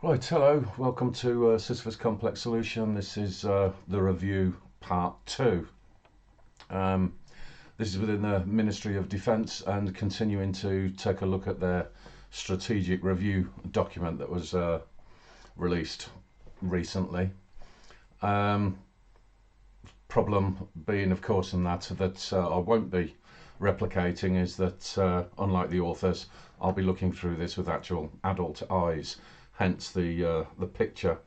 Right, hello, welcome to Sisyphus Complex Solution. This is the review part 2. Um, this is within the Ministry of Defence and continuing to take a look at their strategic review document that was released recently. Problem being, of course, in that I won't be replicating is that unlike the authors, I'll be looking through this with actual adult eyes. Hence the picture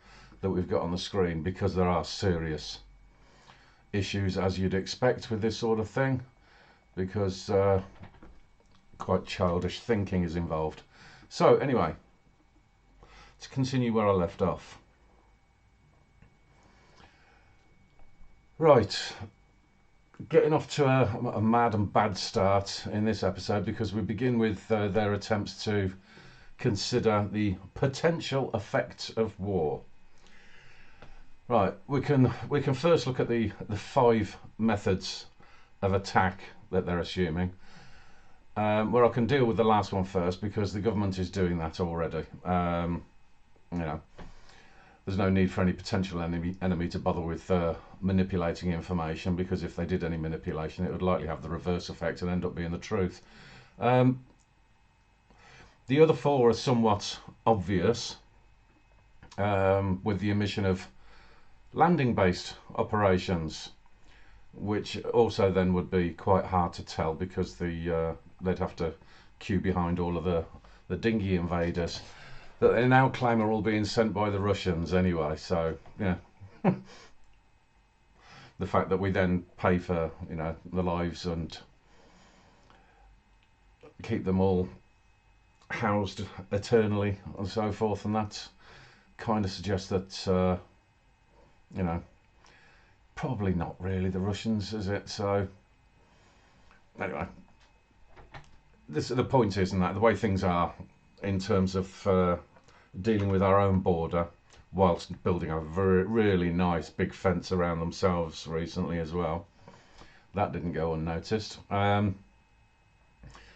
that we've got on the screen, because there are serious issues, as you'd expect with this sort of thing, because quite childish thinking is involved. So anyway, to continue where I left off. Right, getting off to a mad and bad start in this episode, because we begin with their attempts to consider the potential effects of war. Right, we can first look at the 5 methods of attack that they're assuming. Where I can deal with the last one first, because the government is doing that already. There's no need for any potential enemy to bother with manipulating information, because if they did any manipulation, it would likely have the reverse effect and end up being the truth. The other 4 are somewhat obvious, with the omission of landing-based operations, which also then would be quite hard to tell, because they'd have to queue behind all of the dinghy invaders that they now claim are all being sent by the Russians anyway. So yeah, the fact that we then pay for the lives and keep them all housed eternally and so forth, and that kind of suggests that probably not really the Russians, is it? So anyway, the point is, that the way things are in terms of dealing with our own border, whilst building a really nice big fence around themselves recently as well, that didn't go unnoticed.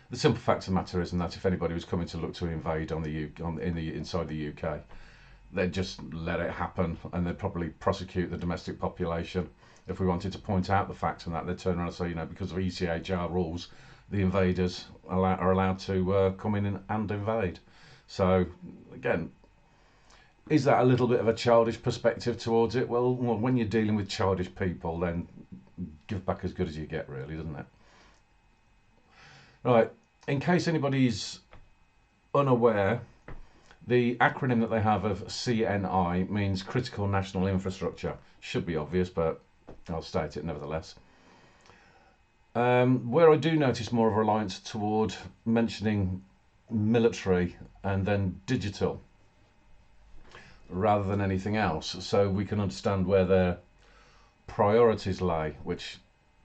The simple fact of the matter is that if anybody was coming to look to invade inside the UK, they'd just let it happen, and they'd probably prosecute the domestic population. If we wanted to point out the facts, and that, they'd turn around and say, because of ECHR rules, the invaders are allowed to come in and invade. So again, is that a little bit of a childish perspective towards it? Well, when you're dealing with childish people, then give back as good as you get, really, doesn't it? Right, in case anybody's unaware, the acronym that they have of CNI means Critical National Infrastructure. Should be obvious, but I'll state it nevertheless. Where I do notice more of a reliance toward mentioning military and then digital rather than anything else, so we can understand where their priorities lie, which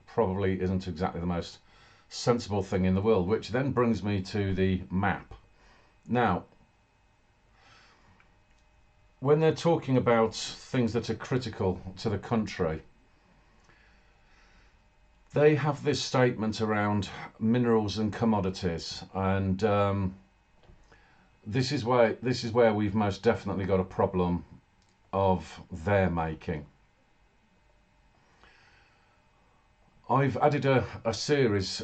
probably isn't exactly the most sensible thing in the world, which then brings me to the map. Now, when they're talking about things that are critical to the country, they have this statement around minerals and commodities, and this is where we've most definitely got a problem of their making. I've added a series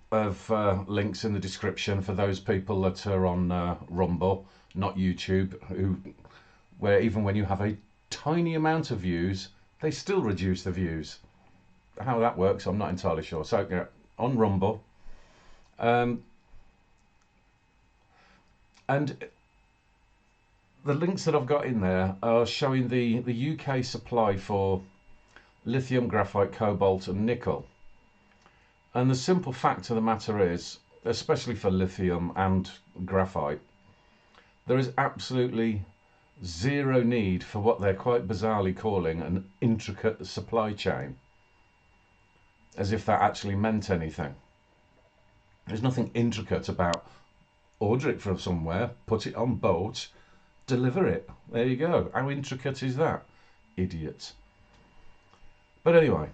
of links in the description for those people that are on Rumble, not YouTube, where even when you have a tiny amount of views, they still reduce the views. How that works, I'm not entirely sure. So yeah, on Rumble, and the links that I've got in there are showing the UK supply for lithium, graphite, cobalt and nickel. And the simple fact of the matter is, especially for lithium and graphite, there is absolutely zero need for what they're quite bizarrely calling an intricate supply chain, as if that actually meant anything. There's nothing intricate about order it from somewhere, put it on boats, deliver it. There you go. How intricate is that? Idiots. But anyway,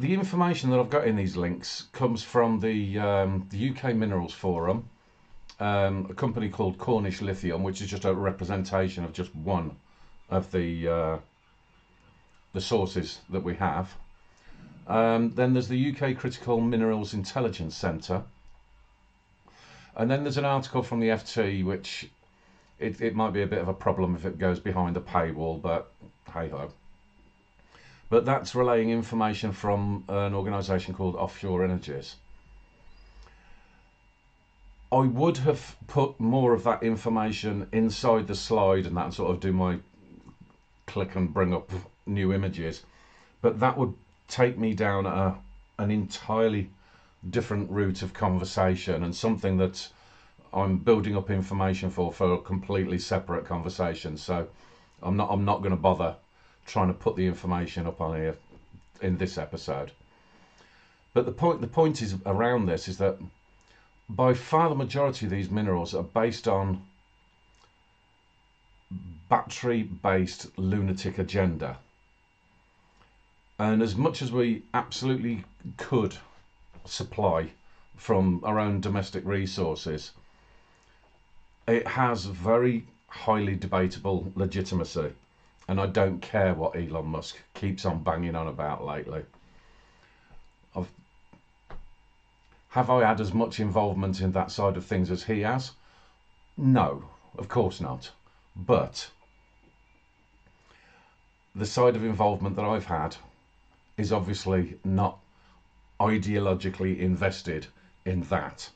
the information that I've got in these links comes from the UK Minerals Forum, a company called Cornish Lithium, which is just a representation of just one of the sources that we have. Then there's the UK Critical Minerals Intelligence Centre. And then there's an article from the FT, which it might be a bit of a problem if it goes behind a paywall, but hey ho. But that's relaying information from an organisation called Offshore Energies. I would have put more of that information inside the slide and that, and sort of do my click and bring up new images, but that would take me down an entirely different route of conversation, and something that I'm building up information for a completely separate conversation. So I'm not going to bother trying to put the information up on here in this episode. But the point is around this is that by far the majority of these minerals are based on battery-based lunatic agenda. And as much as we absolutely could supply from our own domestic resources, it has very highly debatable legitimacy. And I don't care what Elon Musk keeps on banging on about lately. Have I had as much involvement in that side of things as he has? No, of course not. But the side of involvement that I've had is obviously not ideologically invested in that.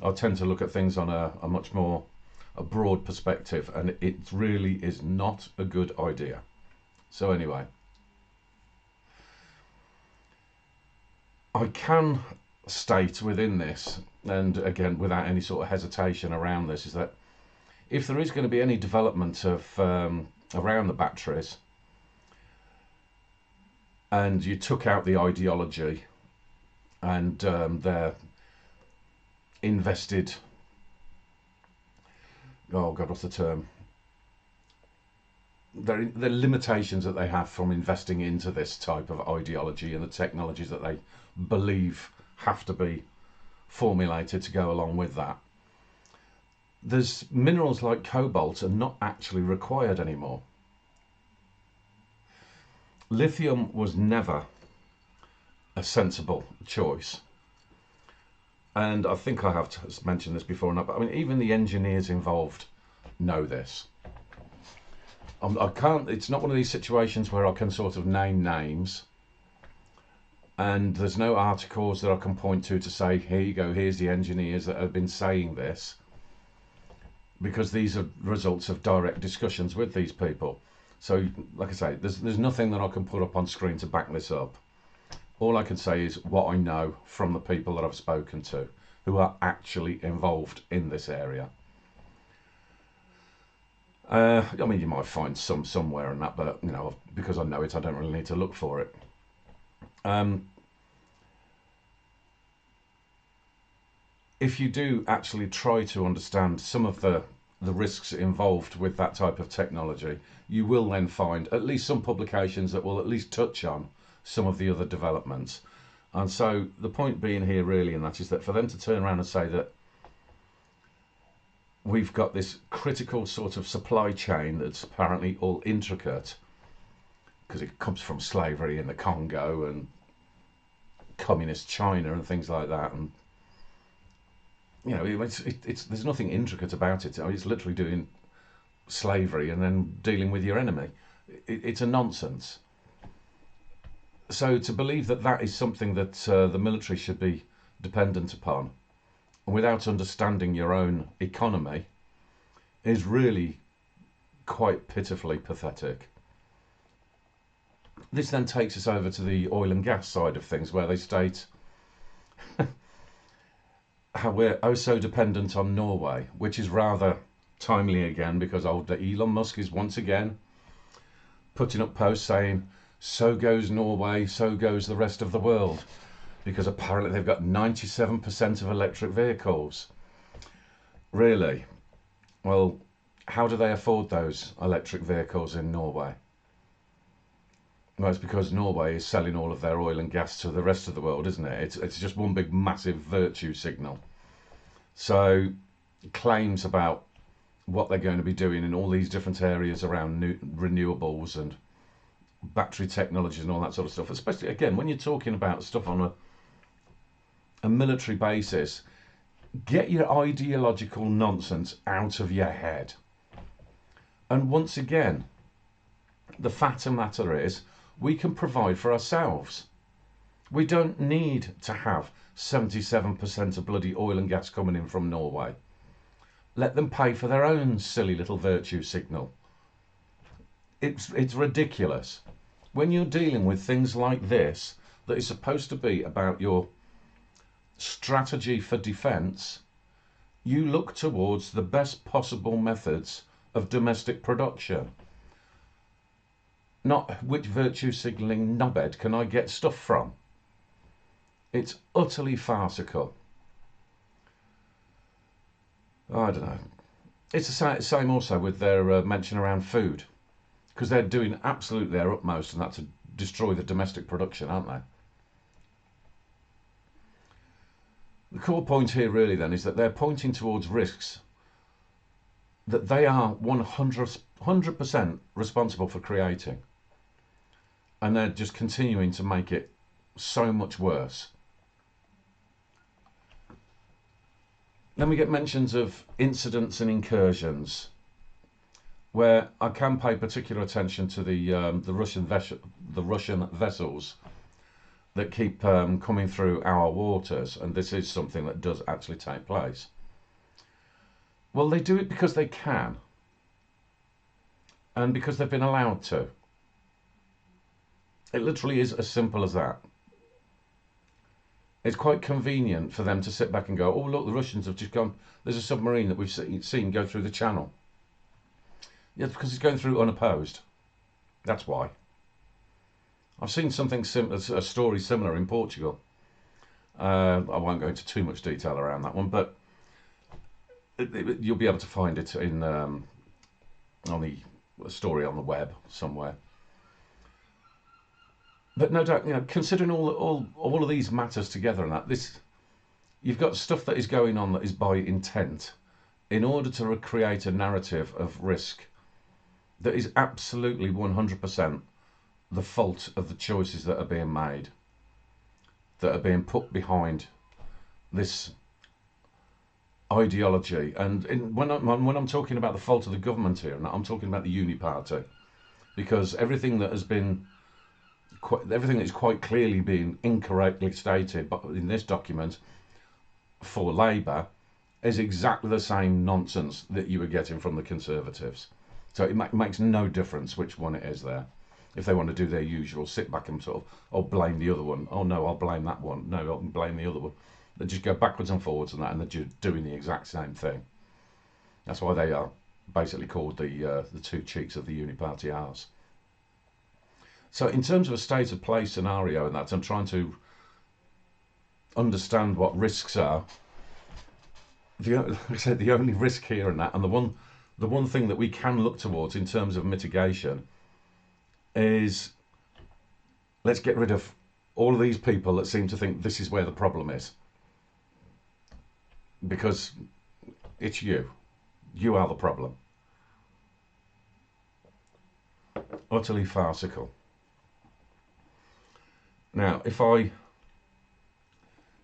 I tend to look at things on a much more broad perspective, and it really is not a good idea. So anyway, I can state within this, and again without any sort of hesitation around this, is that if there is going to be any development of around the batteries, and you took out the ideology and their invested, oh god, what's the term? The limitations that they have from investing into this type of ideology and the technologies that they believe have to be formulated to go along with that. There's minerals like cobalt are not actually required anymore. Lithium was never a sensible choice. And I think I have mentioned this before, but I mean, even the engineers involved know this. I can't, it's not one of these situations where I can sort of name names, and there's no articles that I can point to say, here you go, here's the engineers that have been saying this, because these are results of direct discussions with these people. So, like I say, there's nothing that I can put up on screen to back this up. All I can say is what I know from the people that I've spoken to, who are actually involved in this area. I mean, you might find some somewhere in that, but you know, because I know it, I don't really need to look for it. If you do actually try to understand some of the risks involved with that type of technology, you will then find at least some publications that will at least touch on some of the other developments. And so the point being here really, and that is that for them to turn around and say that we've got this critical sort of supply chain that's apparently all intricate, because it comes from slavery in the Congo and communist China and things like that, and you know, there's nothing intricate about it. I mean, it's literally doing slavery and then dealing with your enemy. It's a nonsense. So to believe that that is something that the military should be dependent upon, without understanding your own economy, is really quite pitifully pathetic. This then takes us over to the oil and gas side of things, where they state how we're oh so dependent on Norway, which is rather timely again, because old Elon Musk is once again putting up posts saying, so goes Norway, so goes the rest of the world, because apparently they've got 97% of electric vehicles. Really? Well, how do they afford those electric vehicles in Norway? Well, it's because Norway is selling all of their oil and gas to the rest of the world, isn't it? It's just one big massive virtue signal. So claims about what they're going to be doing in all these different areas around renewables and battery technologies and all that sort of stuff. Especially, again, when you're talking about stuff on a military basis, get your ideological nonsense out of your head. And once again, the fact of the matter is, we can provide for ourselves. We don't need to have 77% of bloody oil and gas coming in from Norway. Let them pay for their own silly little virtue signal. It's ridiculous. When you're dealing with things like this, that is supposed to be about your strategy for defence, you look towards the best possible methods of domestic production. Not which virtue signalling knobhead can I get stuff from. It's utterly farcical. I don't know. It's the same also with their mention around food, because they're doing absolutely their utmost, and that's to destroy the domestic production, aren't they? The core point here really then is that they're pointing towards risks that they are 100% responsible for creating, and they're just continuing to make it so much worse. Then we get mentions of incidents and incursions, where I can pay particular attention to the Russian vessels that keep coming through our waters, and this is something that does actually take place. Well, they do it because they can, and because they've been allowed to. It literally is as simple as that. It's quite convenient for them to sit back and go, oh look, the Russians have just gone, there's a submarine that we've seen go through the channel. Yeah, because it's going through unopposed. That's why. I've seen something similar, a story similar in Portugal. I won't go into too much detail around that one, but you'll be able to find it in on the story on the web somewhere. But no doubt, considering all of these matters together and that, you've got stuff that is going on that is by intent, in order to recreate a narrative of risk that is absolutely 100% the fault of the choices that are being made, that are being put behind this ideology. And when I'm talking about the fault of the government here, I'm talking about the Uni Party, because everything that is quite clearly being incorrectly stated in this document for Labour is exactly the same nonsense that you were getting from the Conservatives. So it makes no difference which one it is there. If they want to do their usual, sit back and sort of, blame the other one. Oh no, I'll blame that one. No, I'll blame the other one. They just go backwards and forwards on that, and they're just doing the exact same thing. That's why they are basically called the two cheeks of the Uni Party arse. So in terms of a state of play scenario, and that I'm trying to understand what risks are. Like I said, the only risk here and that, and the one thing that we can look towards in terms of mitigation is, let's get rid of all of these people that seem to think this is where the problem is. Because it's you. You are the problem. Utterly farcical. Now, if I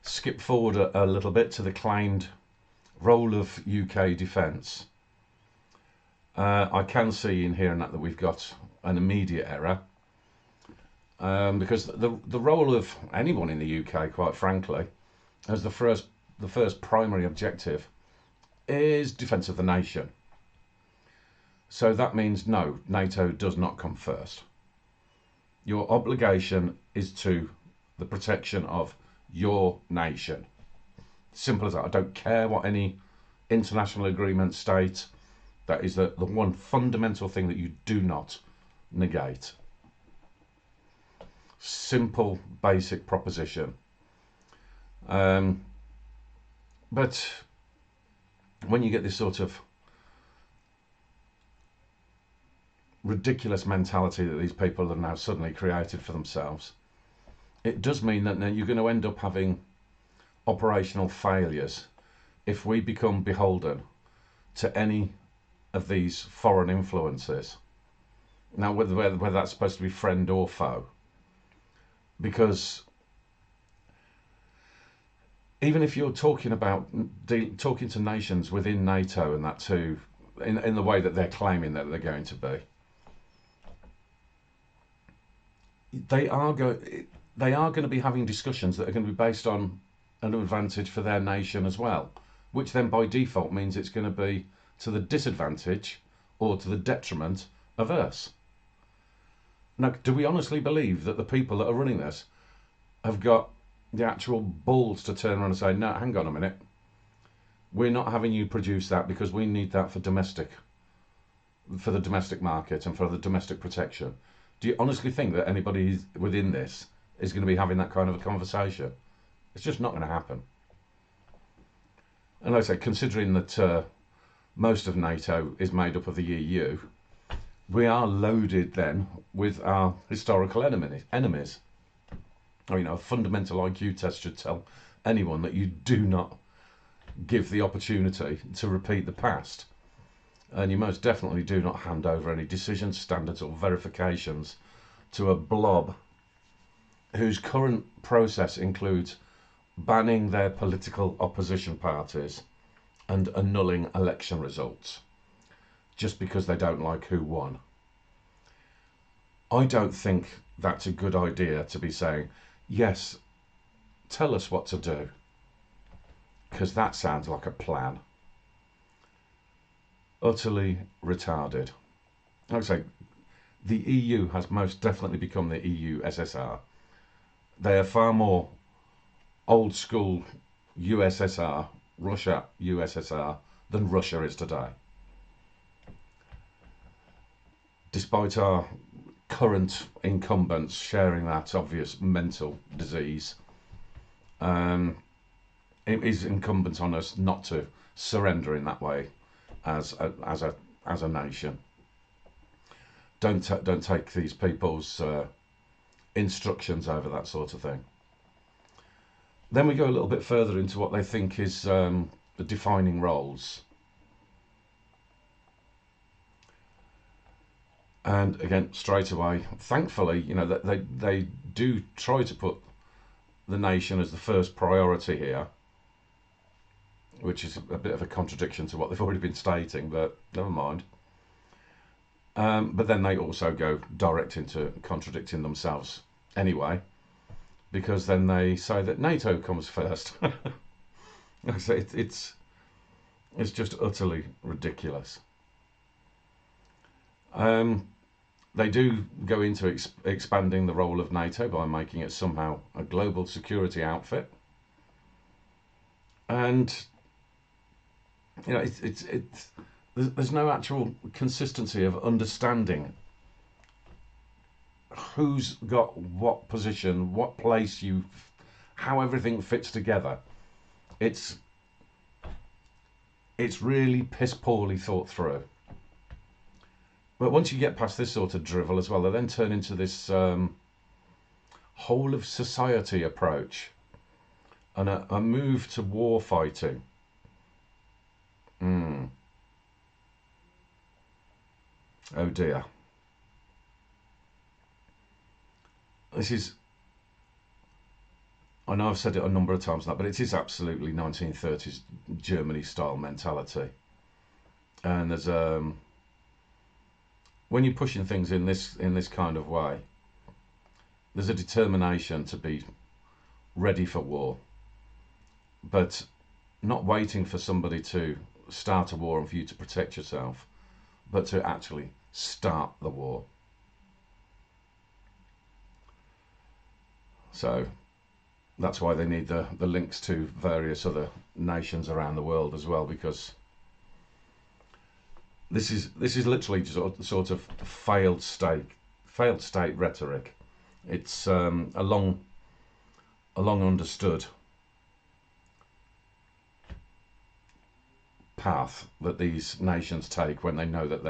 skip forward a little bit to the claimed role of UK defence, I can see in here and that we've got an immediate error, because the role of anyone in the UK, quite frankly, as the first primary objective is defence of the nation. So that means no, NATO does not come first. Your obligation is to the protection of your nation. Simple as that. I don't care what any international agreement states. That is the one fundamental thing that you do not negate. Simple, basic proposition. But when you get this sort of ridiculous mentality that these people have now suddenly created for themselves, it does mean that now you're going to end up having operational failures if we become beholden to any of these foreign influences. Now, whether that's supposed to be friend or foe, because even if you're talking about talking to nations within NATO and that too, in the way that they're claiming that they're going to be, they are going to be having discussions that are going to be based on an advantage for their nation as well, which then by default means it's going to be to the disadvantage or to the detriment of us. Now, do we honestly believe that the people that are running this have got the actual balls to turn around and say, no, hang on a minute, we're not having you produce that because we need that for the domestic market and for the domestic protection? Do you honestly think that anybody within this is going to be having that kind of a conversation? It's just not going to happen. And like I say, considering that most of NATO is made up of the EU, we are loaded then with our historical enemies. A fundamental IQ test should tell anyone that you do not give the opportunity to repeat the past. And you most definitely do not hand over any decisions, standards or verifications to a blob whose current process includes banning their political opposition parties and annulling election results just because they don't like who won. I don't think that's a good idea to be saying, yes, tell us what to do, because that sounds like a plan. Utterly retarded. Like I say, the EU has most definitely become the EU SSR. They are far more old school USSR, Russia USSR, than Russia is today. Despite our current incumbents sharing that obvious mental disease, it is incumbent on us not to surrender in that way as a nation. Don't take these people's instructions over that sort of thing. Then we go a little bit further into what they think is the defining roles. And again, straight away, thankfully, that they do try to put the nation as the first priority here, which is a bit of a contradiction to what they've already been stating, but never mind. But then they also go direct into contradicting themselves anyway, because then they say that NATO comes first. It's just utterly ridiculous. They do go into expanding the role of NATO by making it somehow a global security outfit, and there's no actual consistency of understanding who's got what position, what place how everything fits together. It's really piss poorly thought through. But once you get past this sort of drivel as well, they then turn into this whole of society approach and a move to war fighting. Oh dear. I know I've said it a number of times now, but it is absolutely 1930s Germany style mentality. And there's when you're pushing things in this kind of way, there's a determination to be ready for war, but not waiting for somebody to start a war and for you to protect yourself, but to actually start the war. So that's why they need the links to various other nations around the world as well, because this is literally sort of failed state rhetoric. It's a long understood path that these nations take when they know that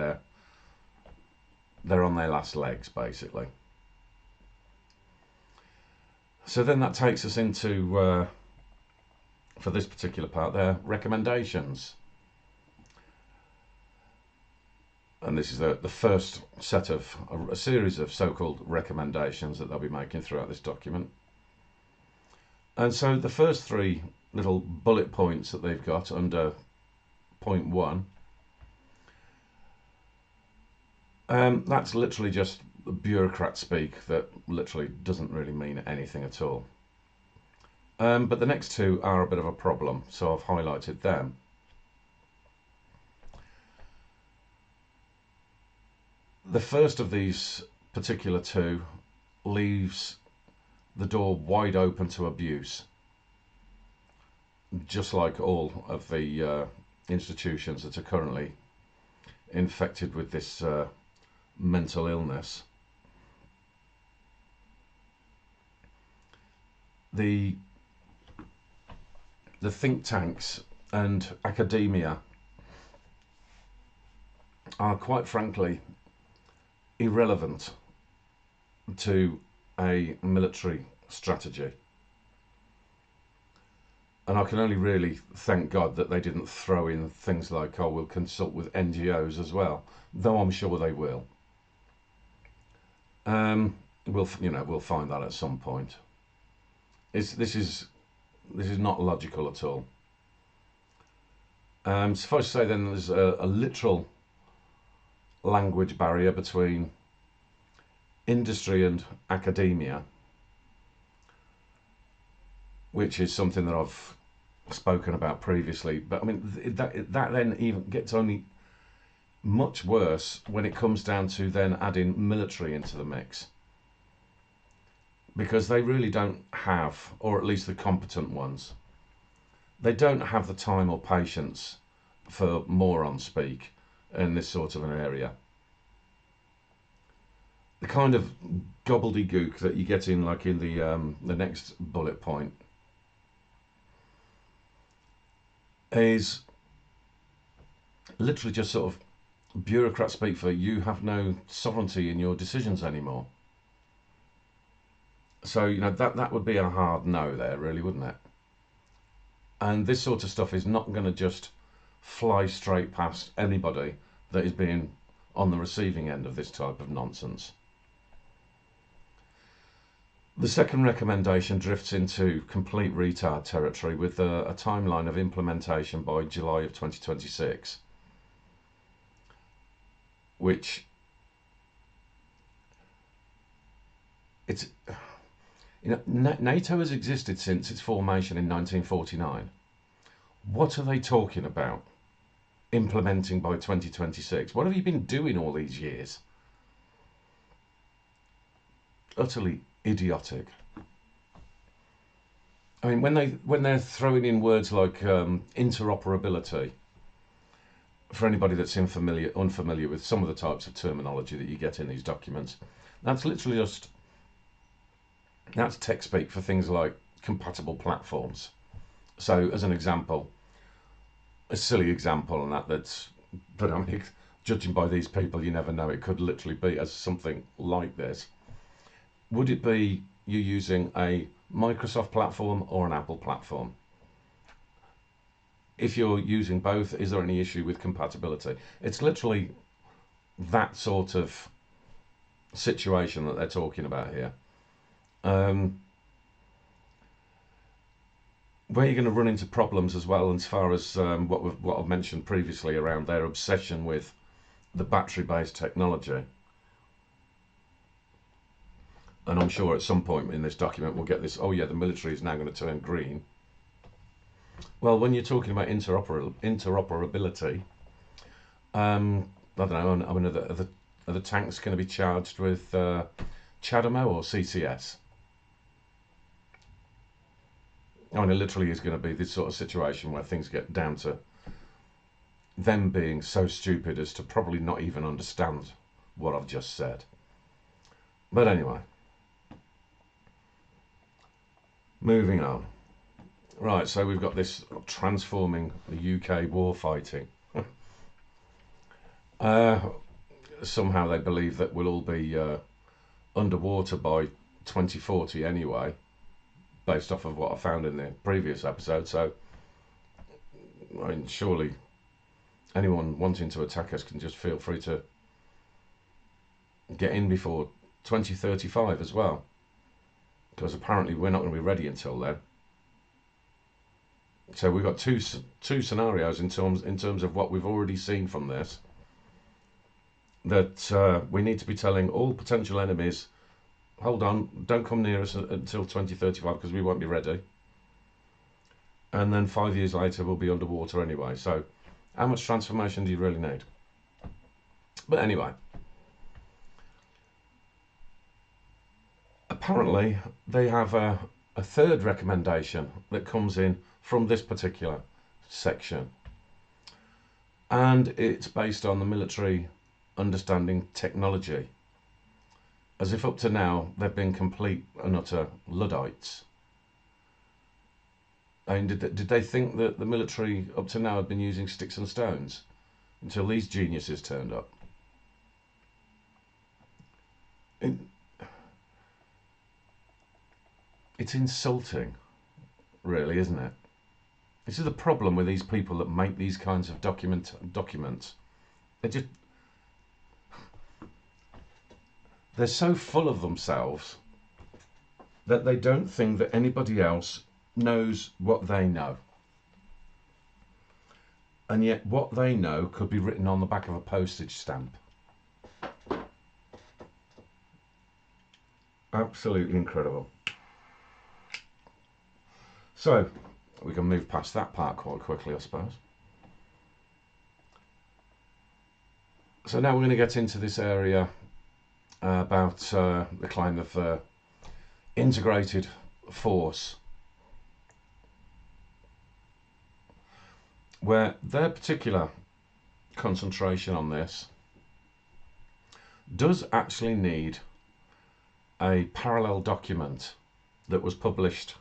they're on their last legs, basically. So then that takes us into for this particular part, they're recommendations. And this is the first set of a series of so-called recommendations that they'll be making throughout this document. And so the first three little bullet points that they've got under point 1, that's literally just bureaucrat speak that literally doesn't really mean anything at all. But the next two are a bit of a problem, so I've highlighted them. The first of these particular two leaves the door wide open to abuse, just like all of the institutions that are currently infected with this mental illness. The think tanks and academia are, quite frankly, irrelevant to a military strategy. And I can only really thank God that they didn't throw in things like, oh, we'll consult with NGOs as well, though I'm sure they will. We'll find that at some point. This is not logical at all. Suffice to say, then, there's a literal language barrier between industry and academia, which is something that I've spoken about previously. But I mean, that then even gets only much worse when it comes down to then adding military into the mix, because they really don't have, or at least the competent ones, they don't have the time or patience for moron speak in this sort of an area. The kind of gobbledygook that you get in, like in the next bullet point, is literally just sort of bureaucrat speak for you have no sovereignty in your decisions anymore. So that would be a hard no there, really, wouldn't it? And this sort of stuff is not going to just fly straight past anybody that is being on the receiving end of this type of nonsense. The second recommendation drifts into complete retard territory with a timeline of implementation by July of 2026, which NATO has existed since its formation in 1949. What are they talking about implementing by 2026? What have you been doing all these years? Utterly idiotic. I mean, when they're throwing in words like interoperability, for anybody that's unfamiliar with some of the types of terminology that you get in these documents, that's literally that's tech speak for things like compatible platforms. So, as an example, a silly example, and but I mean, judging by these people, you never know. It could literally be as something like this. Would it be you using a Microsoft platform or an Apple platform? If you're using both, is there any issue with compatibility? It's literally that sort of situation that they're talking about here. Where you're going to run into problems as well, as far as what I've mentioned previously around their obsession with the battery-based technology. And I'm sure at some point in this document we'll get this, oh yeah, the military is now going to turn green. Well, when you're talking about interoperability, I don't know, I mean, are the tanks going to be charged with CHAdeMO or CCS? I mean, it literally is going to be this sort of situation where things get down to them being so stupid as to probably not even understand what I've just said. But anyway, moving on. Right, so we've got this transforming the UK war fighting. Somehow they believe that we'll all be underwater by 2040 anyway, based off of what I found in the previous episode. So I mean, surely anyone wanting to attack us can just feel free to get in before 2035 as well, because apparently we're not going to be ready until then. So we've got two scenarios in terms of what we've already seen from this, that we need to be telling all potential enemies, hold on, don't come near us until 2035 because we won't be ready. And then 5 years later we'll be underwater anyway. So how much transformation do you really need? But anyway, apparently they have a third recommendation that comes in from this particular section, and it's based on the military understanding technology, as if up to now they've been complete and utter Luddites. And did they think that the military up to now had been using sticks and stones until these geniuses turned up? It's insulting, really, isn't it? This is the problem with these people that make these kinds of documents. They're so full of themselves that they don't think that anybody else knows what they know. And yet what they know could be written on the back of a postage stamp. Absolutely incredible. So we can move past that part quite quickly, I suppose. So now we're going to get into this area about the claim of integrated force, where their particular concentration on this does actually need a parallel document that was published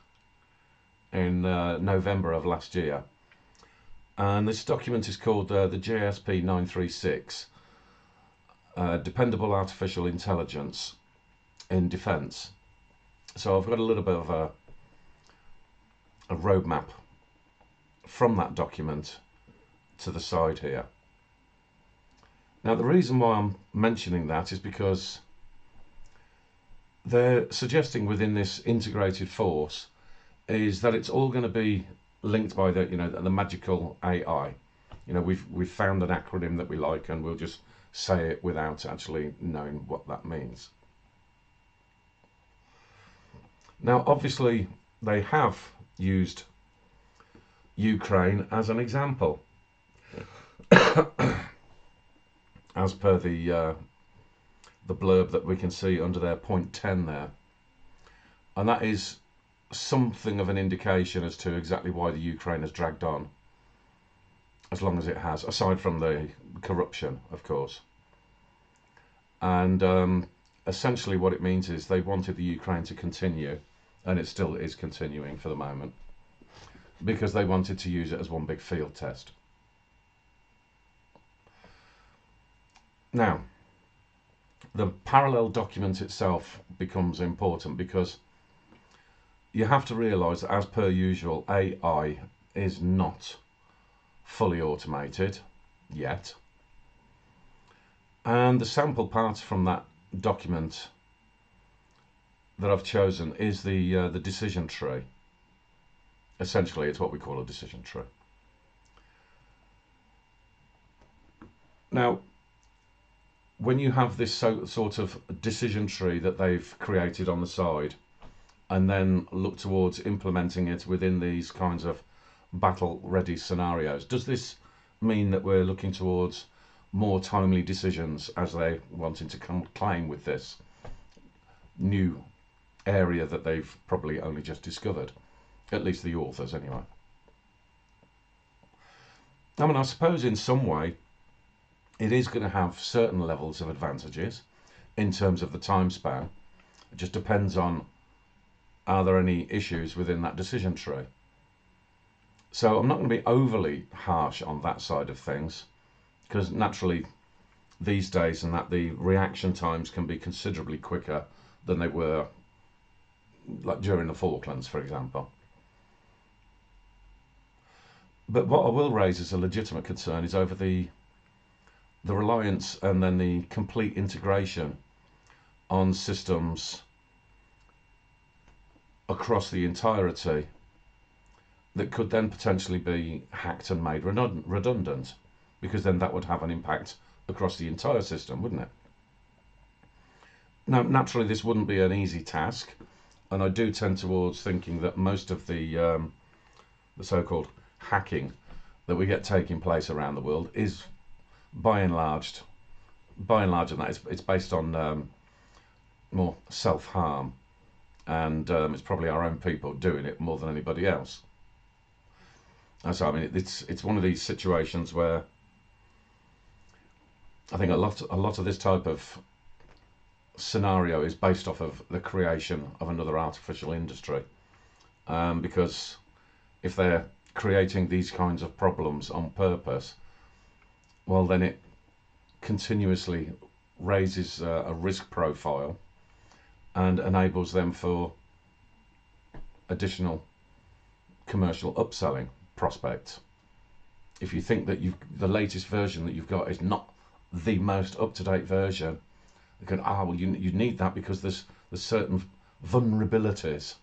in November of last year, and this document is called the JSP 936, Dependable Artificial Intelligence in Defence. So I've got a little bit of a roadmap from that document to the side here. Now the reason why I'm mentioning that is because they're suggesting within this integrated force is that it's all going to be linked by the the magical AI. We've found an acronym that we like, and we'll just say it without actually knowing what that means. Now obviously they have used Ukraine as an example, as per the blurb that we can see under their point 10 there, and that is something of an indication as to exactly why the Ukraine has dragged on as long as it has, aside from the corruption, of course. And essentially what it means is they wanted the Ukraine to continue, and it still is continuing for the moment, because they wanted to use it as one big field test. Now, the parallel document itself becomes important because you have to realise that, as per usual, AI is not fully automated yet. And the sample part from that document that I've chosen is the decision tree. Essentially, it's what we call a decision tree. Now, when you have this sort of decision tree that they've created on the side, and then look towards implementing it within these kinds of battle-ready scenarios, does this mean that we're looking towards more timely decisions, as they wanting to claim with this new area that they've probably only just discovered, at least the authors anyway? I mean, I suppose in some way it is going to have certain levels of advantages in terms of the time span. It just depends on, are there any issues within that decision tree? So I'm not going to be overly harsh on that side of things, because naturally these days and that the reaction times can be considerably quicker than they were like during the Falklands, for example. But what I will raise as a legitimate concern is over the reliance and then the complete integration on systems across the entirety that could then potentially be hacked and made redundant, because then that would have an impact across the entire system, wouldn't it? Now, naturally, this wouldn't be an easy task, and I do tend towards thinking that most of the so-called hacking that we get taking place around the world is by and large, and that it's based on more self-harm, and it's probably our own people doing it more than anybody else. And so, I mean, it's one of these situations where I think a lot of this type of scenario is based off of the creation of another artificial industry, because if they're creating these kinds of problems on purpose, well, then it continuously raises a risk profile and enables them for additional commercial upselling prospects. If you think that the latest version that you've got is not the most up-to-date version, you can, well, you need that because there's certain vulnerabilities.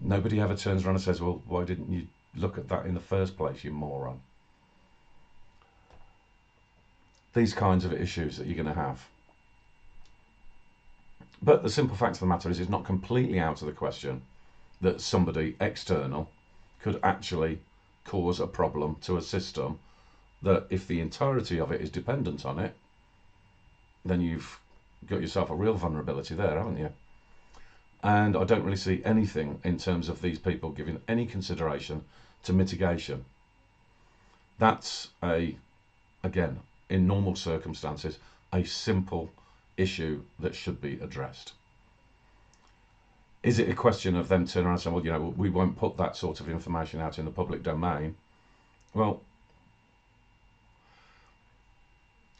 Nobody ever turns around and says, well, why didn't you look at that in the first place, you moron? These kinds of issues that you're going to have. But the simple fact of the matter is, it's not completely out of the question that somebody external could actually cause a problem to a system that, if the entirety of it is dependent on it, then you've got yourself a real vulnerability there, haven't you? And I don't really see anything in terms of these people giving any consideration to mitigation. That's again, in normal circumstances, a simple issue that should be addressed. Is it a question of them turning around and saying, well, you know, we won't put that sort of information out in the public domain? Well,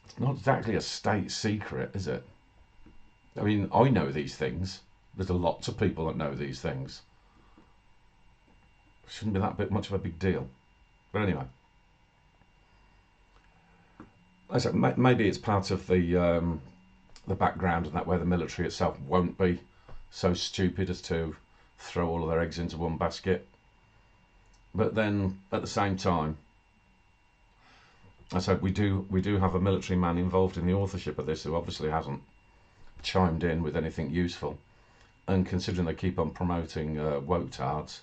it's not exactly a state secret, is it? I mean, I know these things. There's lots of people that know these things. Shouldn't be that much of a big deal. But anyway, I said maybe it's part of the background, and that way the military itself won't be so stupid as to throw all of their eggs into one basket. But then at the same time, I said we do have a military man involved in the authorship of this who obviously hasn't chimed in with anything useful. And considering they keep on promoting woke tards,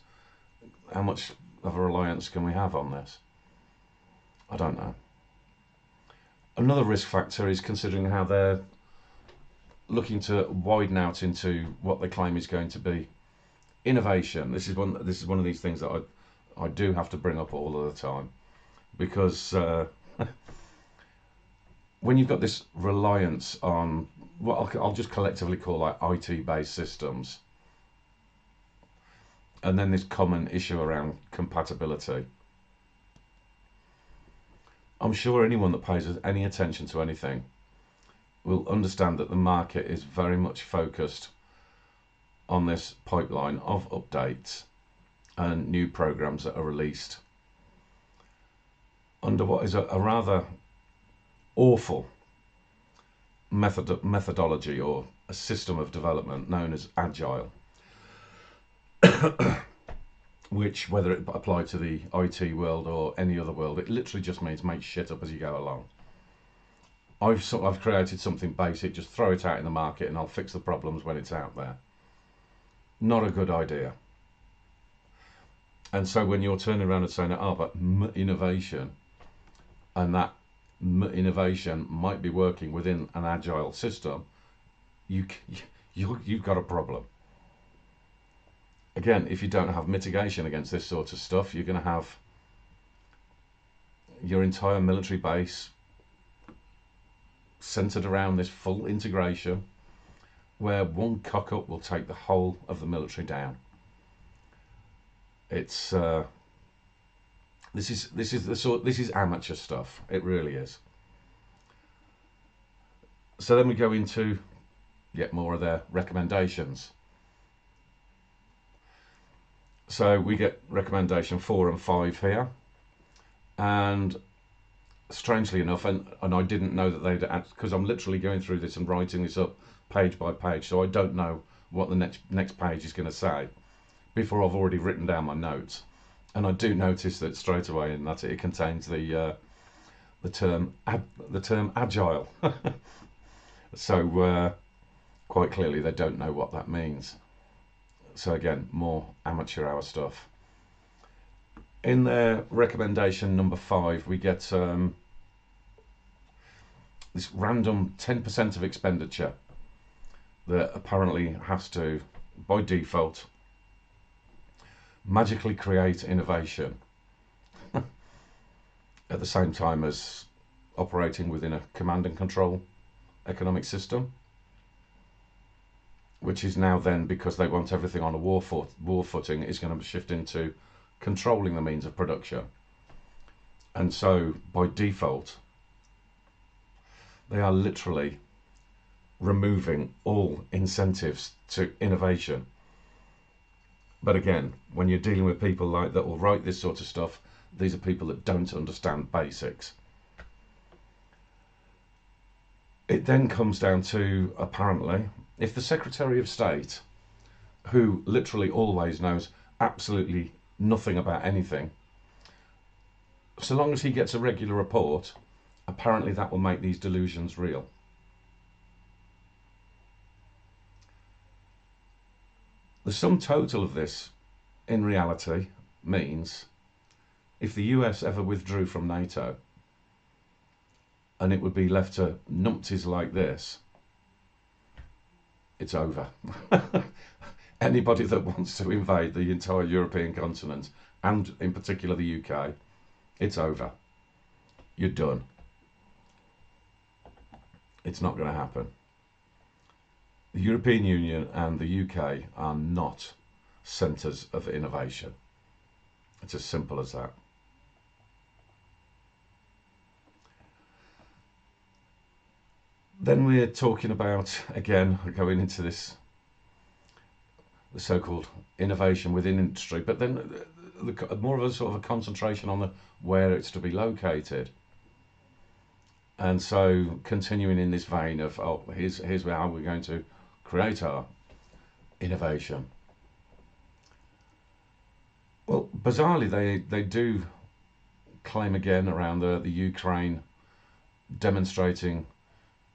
how much of a reliance can we have on this? I don't know. Another risk factor is considering how they're looking to widen out into what they claim is going to be innovation. This is one of these things that I do have to bring up all of the time, because when you've got this reliance on what I'll just collectively call like IT-based systems, and then this common issue around compatibility, I'm sure anyone that pays any attention to anything will understand that the market is very much focused on this pipeline of updates and new programs that are released under what is a rather awful methodology or a system of development known as agile, which, whether it applied to the IT world or any other world, it literally just means make shit up as you go along. I've created something basic, just throw it out in the market and I'll fix the problems when it's out there. Not a good idea. And so when you're turning around and saying, oh, but innovation, and that innovation might be working within an agile system, you've got a problem. Again, if you don't have mitigation against this sort of stuff, you're going to have your entire military base centered around this full integration, where one cock up will take the whole of the military down. It's this is amateur stuff. It really is. So then we go into yet more of their recommendations. So we get recommendation 4 and 5 here, and strangely enough, and I didn't know that they'd because I'm literally going through this and writing this up page by page, so I don't know what the next page is going to say before I've already written down my notes. And I do notice that straight away in that it contains the term agile. So quite clearly they don't know what that means. So again, more amateur hour stuff. In their recommendation number 5, we get this random 10% of expenditure that apparently has to, by default, magically create innovation at the same time as operating within a command and control economic system, which is now then, because they want everything on a war footing, is going to shift into controlling the means of production. And so by default, they are literally removing all incentives to innovation. But again, when you're dealing with people like that will write this sort of stuff, these are people that don't understand basics. It then comes down to, apparently, if the Secretary of State, who literally always knows absolutely nothing about anything, so long as he gets a regular report, apparently that will make these delusions real. The sum total of this, in reality, means if the US ever withdrew from NATO, and it would be left to numpties like this, it's over. Anybody that wants to invade the entire European continent, and in particular the UK, it's over. You're done. It's not going to happen. The European Union and the UK are not centres of innovation. It's as simple as that. Then we're talking about, again, going into this, the so-called innovation within industry, but then more of a sort of a concentration on where it's to be located. And so continuing in this vein of, here's how we're going to create our innovation. Well, bizarrely, they do claim again around the Ukraine, demonstrating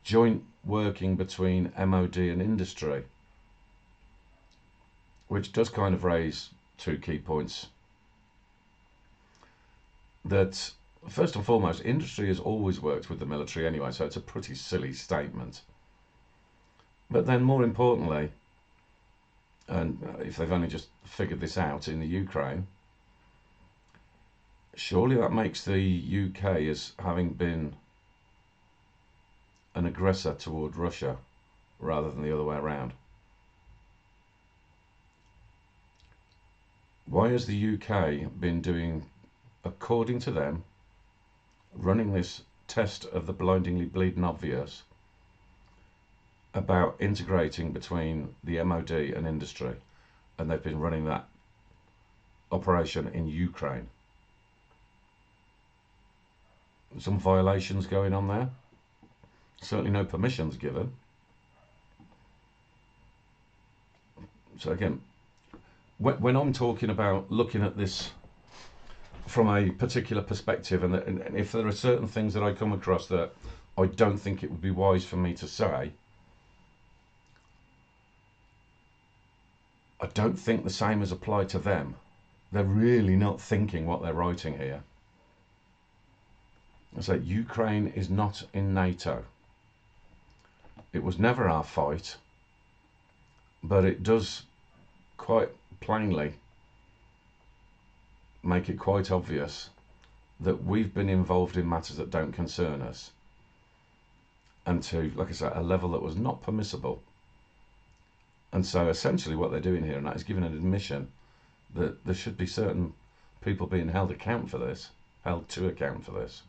joint working between MOD and industry, which does kind of raise 2 key points. That, first and foremost, industry has always worked with the military anyway, so it's a pretty silly statement. But then more importantly, and if they've only just figured this out in the Ukraine, surely that makes the UK as having been an aggressor toward Russia rather than the other way around. Why has the UK been doing, according to them, running this test of the blindingly bleeding obvious about integrating between the MOD and industry, and they've been running that operation in Ukraine? Some violations going on there. Certainly no permissions given. So again, when I'm talking about looking at this from a particular perspective, and if there are certain things that I come across that I don't think it would be wise for me to say, I don't think the same is applied to them. They're really not thinking what they're writing here. I say Ukraine is not in NATO. It was never our fight, but it does quite plainly make it quite obvious that we've been involved in matters that don't concern us, and to, like I said, a level that was not permissible. And so essentially what they're doing here, and that is giving an admission that there should be certain people being held to account for this.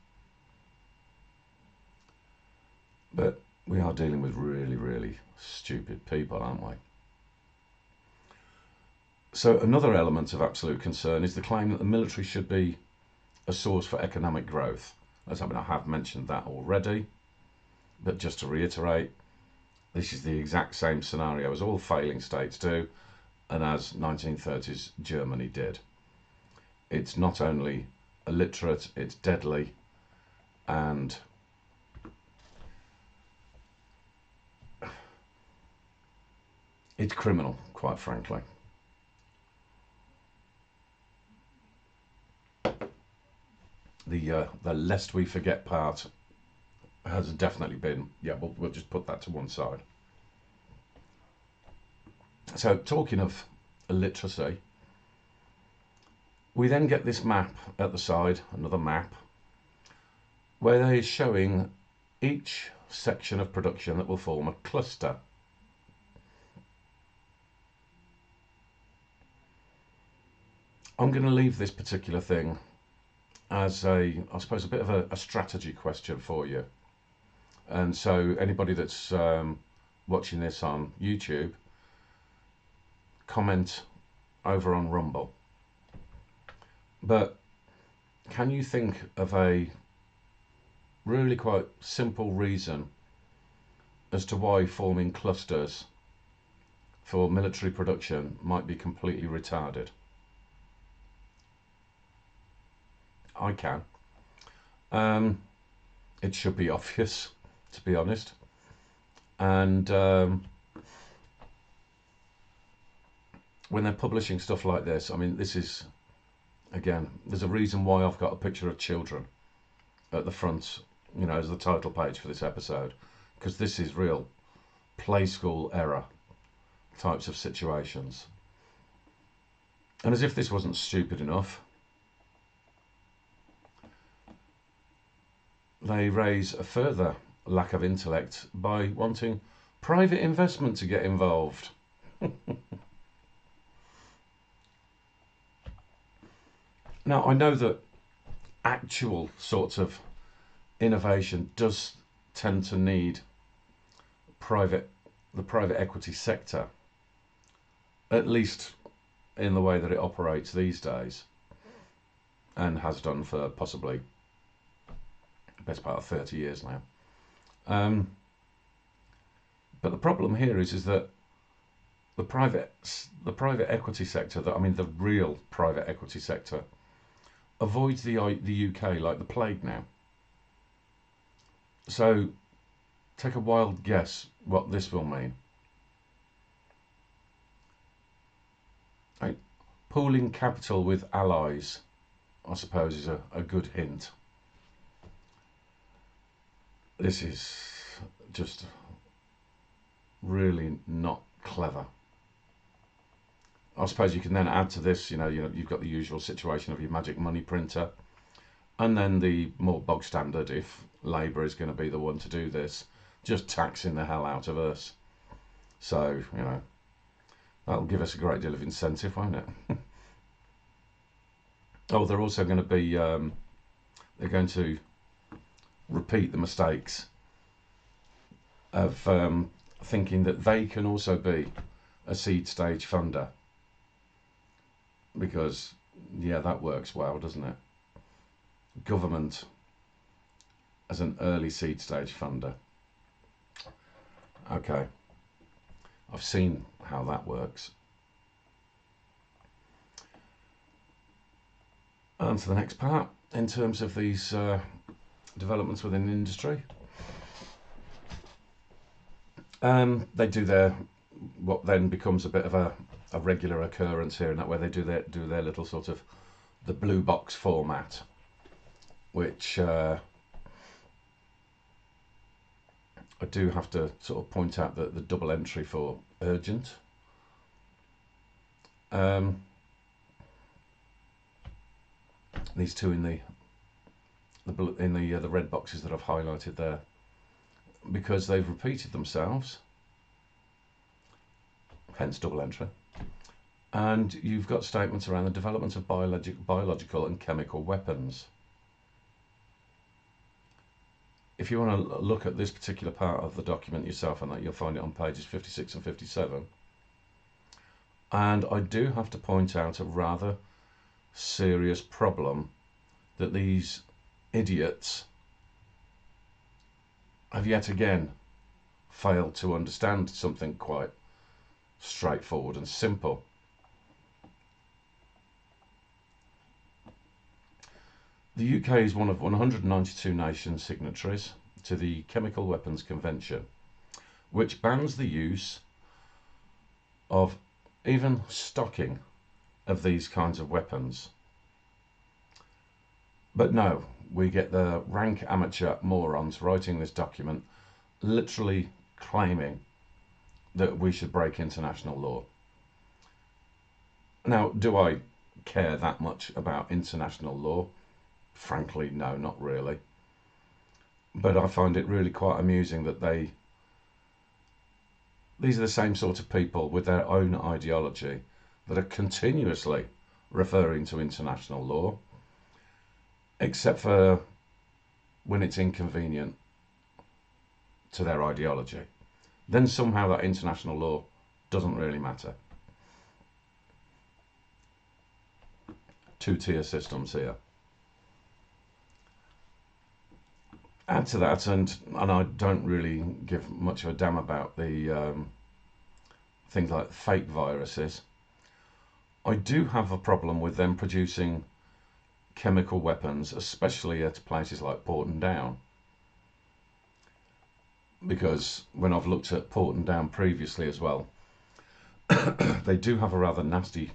But we are dealing with really, really stupid people, aren't we? So another element of absolute concern is the claim that the military should be a source for economic growth. As I mean, I have mentioned that already, but just to reiterate, this is the exact same scenario as all failing states do, and as 1930s Germany did. It's not only illiterate, it's deadly, and it's criminal, quite frankly. The lest we forget part has definitely been, yeah, we'll just put that to one side. So talking of illiteracy, we then get this map at the side, another map, where they're showing each section of production that will form a cluster. I'm going to leave this particular thing as I suppose, a bit of a strategy question for you. And so anybody that's watching this on YouTube, comment over on Rumble. But can you think of a really quite simple reason as to why forming clusters for military production might be completely retarded? I can. It should be obvious, to be honest. And when they're publishing stuff like this, I mean, this is, again, there's a reason why I've got a picture of children at the front, you know, as the title page for this episode, because this is real play school error types of situations. And as if this wasn't stupid enough, they raise a further lack of intellect by wanting private investment to get involved. Now, I know that actual sorts of innovation does tend to need the private equity sector, at least in the way that it operates these days, and has done for possibly the best part of 30 years now. But the problem here is that the private equity sector, that I mean the real private equity sector, avoids the UK like the plague now. So take a wild guess what this will mean. Right. Pooling capital with allies, I suppose, is a good hint. This is just really not clever. I suppose you can then add to this, you know, you've got the usual situation of your magic money printer, and then the more bog standard, if Labour is going to be the one to do this, just taxing the hell out of us. So, you know, that'll give us a great deal of incentive, won't it? Oh, they're also going to be, they're going to repeat the mistakes of thinking that they can also be a seed stage funder. Because, yeah, that works well, doesn't it? Government as an early seed stage funder. Okay, I've seen how that works. On to the next part in terms of these developments within the industry. They do their, what then becomes a bit of a regular occurrence here, and that way they do their little sort of the blue box format, which I do have to sort of point out that the double entry for urgent. These two in the red boxes that I've highlighted there, because they've repeated themselves, hence double entry. And you've got statements around the development of biological and chemical weapons. If you want to look at this particular part of the document yourself, and that you'll find it on pages 56 and 57, And I do have to point out a rather serious problem that these idiots have yet again failed to understand something quite straightforward and simple. The UK is one of 192 nation signatories to the Chemical Weapons Convention, which bans the use of even stocking of these kinds of weapons. But no, we get the rank amateur morons writing this document literally claiming that we should break international law. Now, do I care that much about international law? Frankly, no, not really. But I find it really quite amusing that these are the same sort of people with their own ideology that are continuously referring to international law, except for when it's inconvenient to their ideology. Then somehow that international law doesn't really matter. Two-tier systems here. Add to that, and I don't really give much of a damn about the things like fake viruses. I do have a problem with them producing chemical weapons, especially at places like Porton Down, because when I've looked at Porton Down previously as well, they do have a rather nasty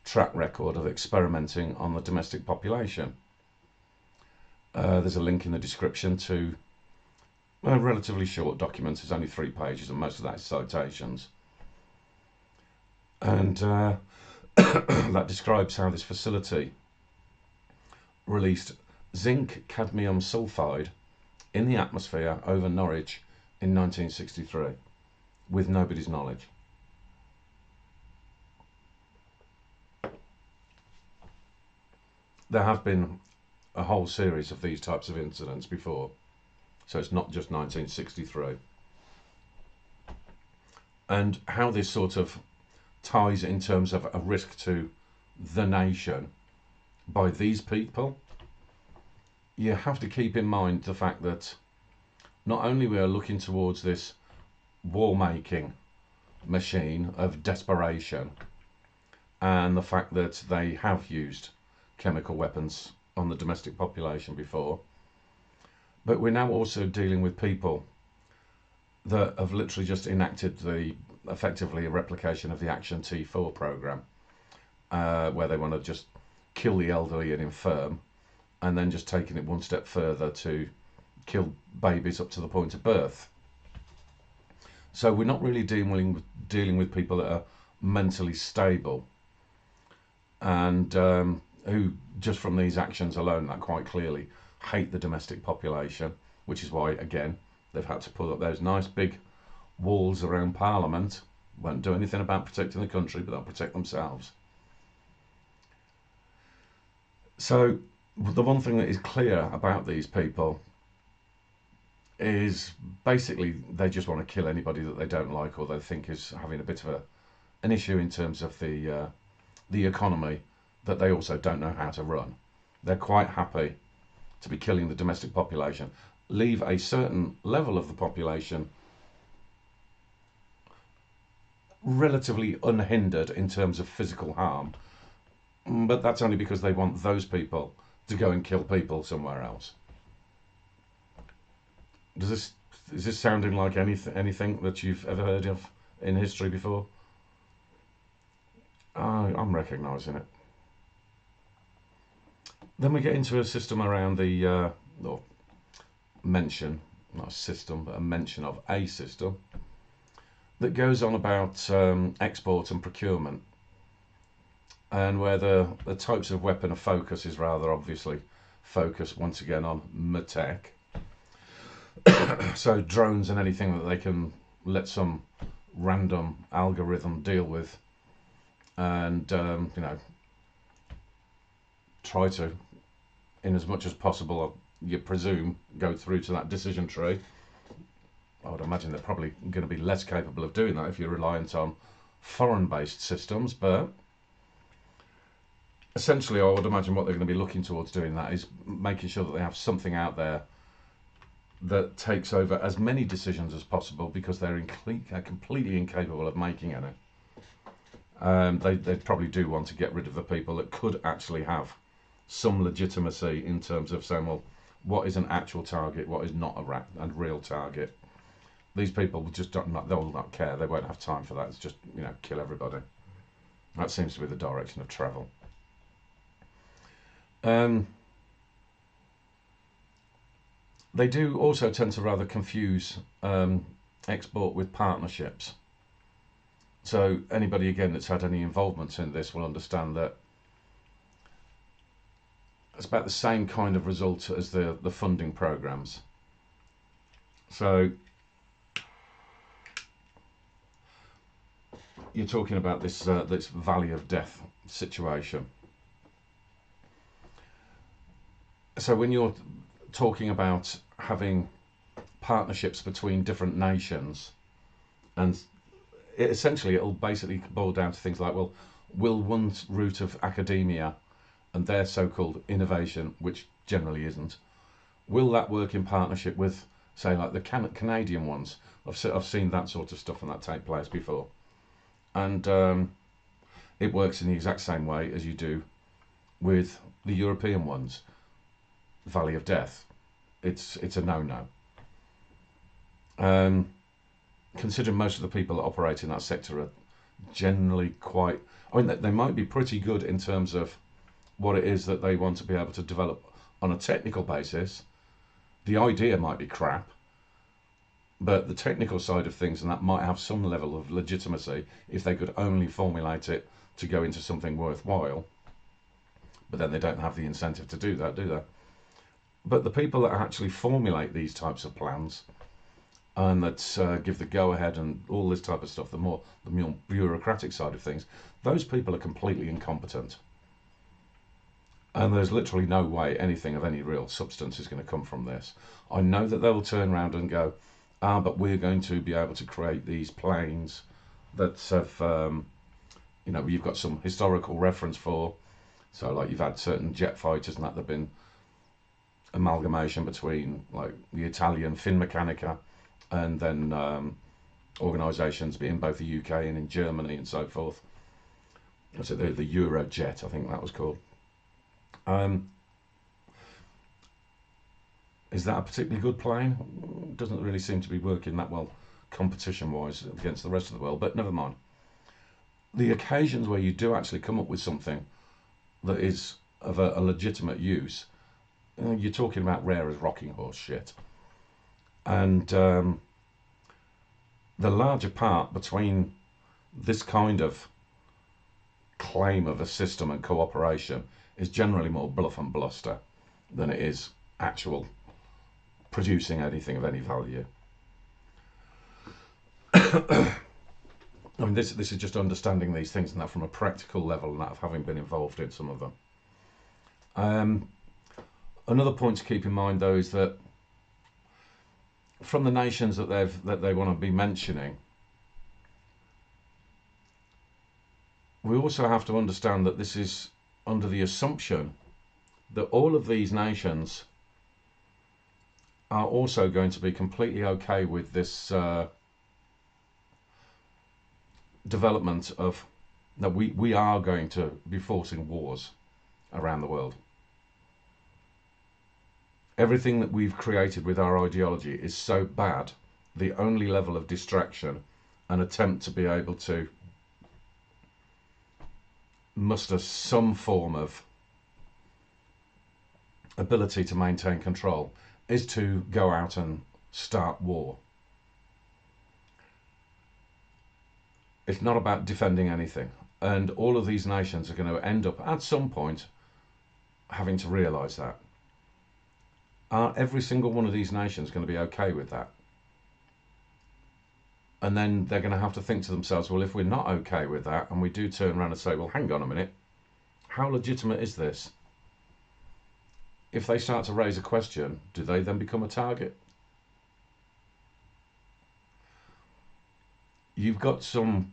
track record of experimenting on the domestic population. There's a link in the description to a relatively short document. It's only 3 pages and most of that is citations. And that describes how this facility released zinc cadmium sulfide in the atmosphere over Norwich in 1963 with nobody's knowledge. There have been a whole series of these types of incidents before, so it's not just 1963. And how this sort of ties in terms of a risk to the nation by these people, you have to keep in mind the fact that not only we are looking towards this war-making machine of desperation and the fact that they have used chemical weapons on the domestic population before, but we're now also dealing with people that have literally just enacted effectively a replication of the Action T4 program, where they want to just kill the elderly and infirm, and then just taking it one step further to kill babies up to the point of birth. So we're not really dealing with people that are mentally stable and who, just from these actions alone, that quite clearly hate the domestic population, which is why, again, they've had to put up those nice big walls around Parliament. Won't do anything about protecting the country, but they'll protect themselves. So the one thing that is clear about these people is basically they just want to kill anybody that they don't like or they think is having a bit of an issue in terms of the economy that they also don't know how to run. They're quite happy to be killing the domestic population, leave a certain level of the population relatively unhindered in terms of physical harm, but that's only because they want those people to go and kill people somewhere else. Is this sounding like anything that you've ever heard of in history before? I'm recognising it. Then we get into a system around the or mention, not a system, but a mention of a system that goes on about export and procurement, and where the types of weapon of focus is rather obviously focused once again on tech. So drones and anything that they can let some random algorithm deal with, and try to, in as much as possible, you presume, go through to that decision tree. I would imagine they're probably going to be less capable of doing that if you're reliant on foreign-based systems, but essentially I would imagine what they're going to be looking towards doing that is making sure that they have something out there that takes over as many decisions as possible, because they're completely incapable of making any. They probably do want to get rid of the people that could actually have some legitimacy in terms of saying, well, what is an actual target, what is not a real target. These people will just they'll not care. They won't have time for that. It's just, kill everybody. That seems to be the direction of travel. They do also tend to rather confuse export with partnerships. So anybody, again, that's had any involvement in this will understand that it's about the same kind of result as the funding programs. So you're talking about this valley of death situation. So when you're talking about having partnerships between different nations, and it'll basically boil down to things like, well, will one route of academia and their so-called innovation, which generally isn't, will that work in partnership with, say, like the Canadian ones? I've seen that sort of stuff and that take place before, and it works in the exact same way as you do with the European ones. Valley of death. It's a no-no. Considering most of the people that operate in that sector are generally quite, they might be pretty good in terms of what it is that they want to be able to develop on a technical basis. The idea might be crap, but the technical side of things, and that might have some level of legitimacy if they could only formulate it to go into something worthwhile. But then they don't have the incentive to do that, do they? But the people that actually formulate these types of plans and that give the go-ahead and all this type of stuff, the more bureaucratic side of things, those people are completely incompetent. And there's literally no way anything of any real substance is going to come from this. I know that they'll turn around and go, but we're going to be able to create these planes that have, you've got some historical reference for. So like you've had certain jet fighters and that have been amalgamation between like the Italian Finmeccanica and then organisations in both the UK and in Germany and so forth. So the Eurojet, I think that was called. Is that a particularly good plane? Doesn't really seem to be working that well competition-wise against the rest of the world, but never mind. The occasions where you do actually come up with something that is of a legitimate use, you're talking about rare as rocking horse shit. And the larger part between this kind of claim of a system and cooperation is generally more bluff and bluster than it is actual producing anything of any value. This is just understanding these things and that from a practical level, and that of having been involved in some of them. Another point to keep in mind, though, is that from the nations that they want to be mentioning, we also have to understand that this is under the assumption that all of these nations are also going to be completely okay with this development of that we are going to be forcing wars around the world. Everything that we've created with our ideology is so bad, the only level of distraction, an attempt to be able to muster some form of ability to maintain control, is to go out and start war. It's not about defending anything. And all of these nations are going to end up at some point having to realise that. Are every single one of these nations going to be okay with that? And then they're going to have to think to themselves, well, if we're not okay with that, and we do turn around and say, well, hang on a minute, how legitimate is this? If they start to raise a question, do they then become a target? You've got some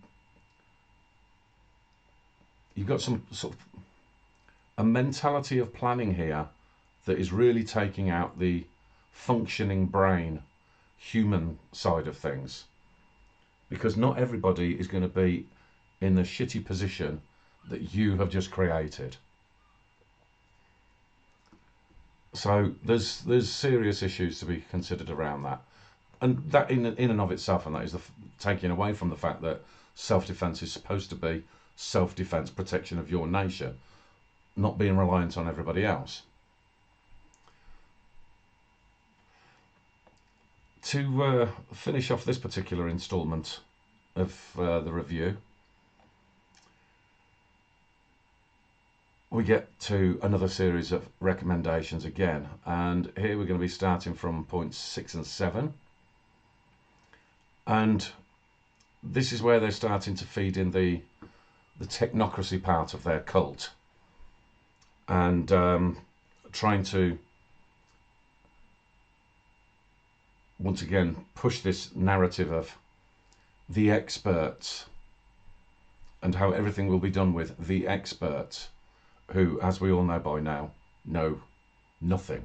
you've got some sort of a mentality of planning here that is really taking out the functioning brain, human side of things, because not everybody is going to be in the shitty position that you have just created. So there's serious issues to be considered around that, and that in and of itself, and that is taking away from the fact that self-defense is supposed to be self-defense, protection of your nation, not being reliant on everybody else. To finish off this particular instalment of the review, we get to another series of recommendations again, and here we're going to be starting from points 6 and 7, and this is where they're starting to feed in the technocracy part of their cult, and trying to once again push this narrative of the experts and how everything will be done with the experts, who, as we all know by now, know nothing.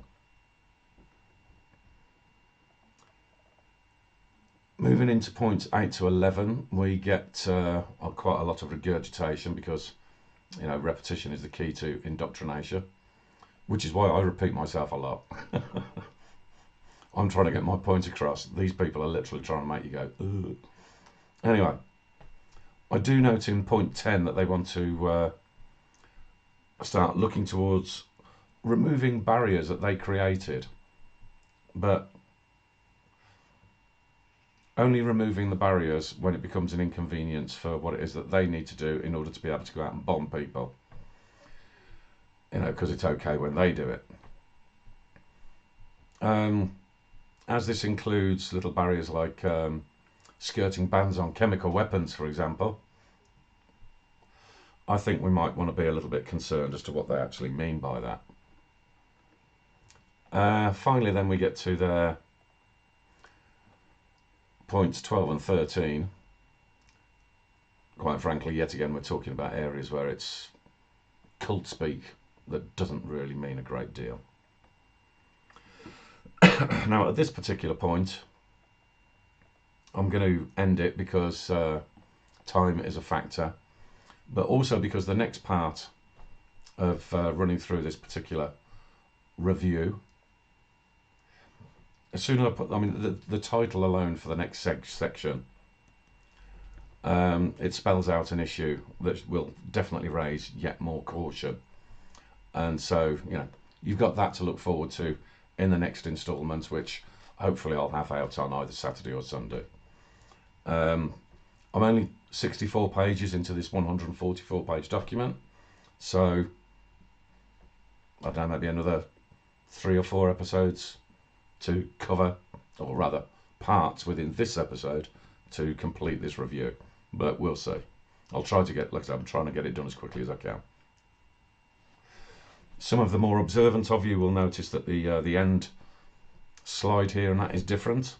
Moving into points 8 to 11, we get quite a lot of regurgitation, because repetition is the key to indoctrination, which is why I repeat myself a lot. I'm trying to get my point across. These people are literally trying to make you go, ugh. Anyway, I do note in point 10 that they want to start looking towards removing barriers that they created, but only removing the barriers when it becomes an inconvenience for what it is that they need to do in order to be able to go out and bomb people. Because it's okay when they do it. As this includes little barriers like skirting bans on chemical weapons, for example, I think we might want to be a little bit concerned as to what they actually mean by that. Finally, then we get to their points 12 and 13. Quite frankly, yet again, we're talking about areas where it's cult speak that doesn't really mean a great deal. Now, at this particular point, I'm going to end it because time is a factor, but also because the next part of running through this particular review, as soon as I put, the title alone for the next section, it spells out an issue that will definitely raise yet more caution, and so you've got that to look forward to in the next instalment, which hopefully I'll have out on either Saturday or Sunday. I'm only 64 pages into this 144 page document, so I don't know, maybe another 3 or 4 episodes to cover, or rather parts within this episode to complete this review, but we'll see. I'll try to get, like I said, I'm trying to get it done as quickly as I can. Some of the more observant of you will notice that the end slide here and that is different,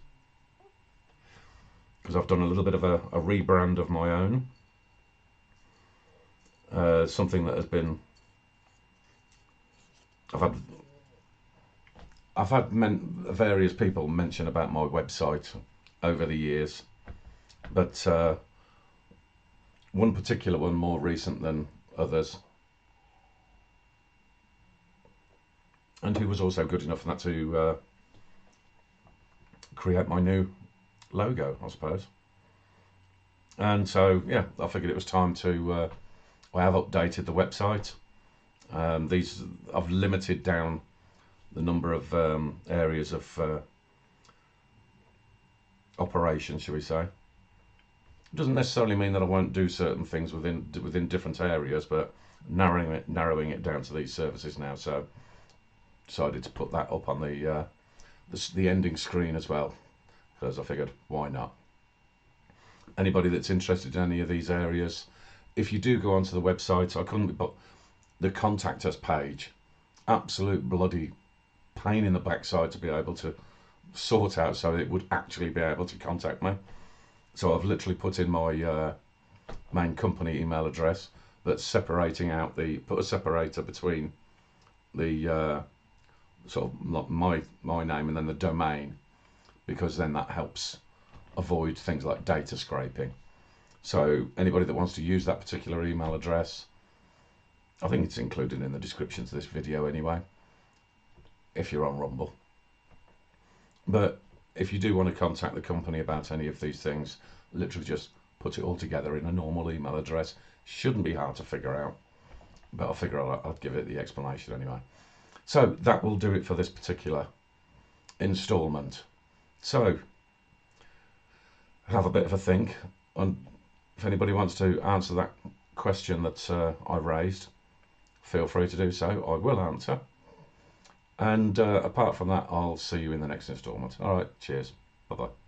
because I've done a little bit of a rebrand of my own. Something that has been, I've had various people mention about my website over the years, but one particular one more recent than others, and who was also good enough not to create my new logo, I suppose. And so, yeah, I figured it was time to, I have updated the website. I've limited down the number of areas of operation, shall we say. It doesn't necessarily mean that I won't do certain things within different areas, but narrowing it down to these services now. So decided to put that up on the ending screen as well, because I figured, why not? Anybody that's interested in any of these areas, if you do go onto the website, I couldn't put the contact us page, absolute bloody pain in the backside to be able to sort out so it would actually be able to contact me. So I've literally put in my main company email address, that's separating out put a separator between the sort of my name and then the domain, because then that helps avoid things like data scraping. So anybody that wants to use that particular email address, I think it's included in the description to this video anyway, if you're on Rumble. But if you do want to contact the company about any of these things, literally just put it all together in a normal email address. Shouldn't be hard to figure out, but I'll give it the explanation anyway. So that will do it for this particular installment. So have a bit of a think, and if anybody wants to answer that question that I raised, feel free to do so. I will answer. And apart from that, I'll see you in the next installment. All right, cheers. Bye-bye.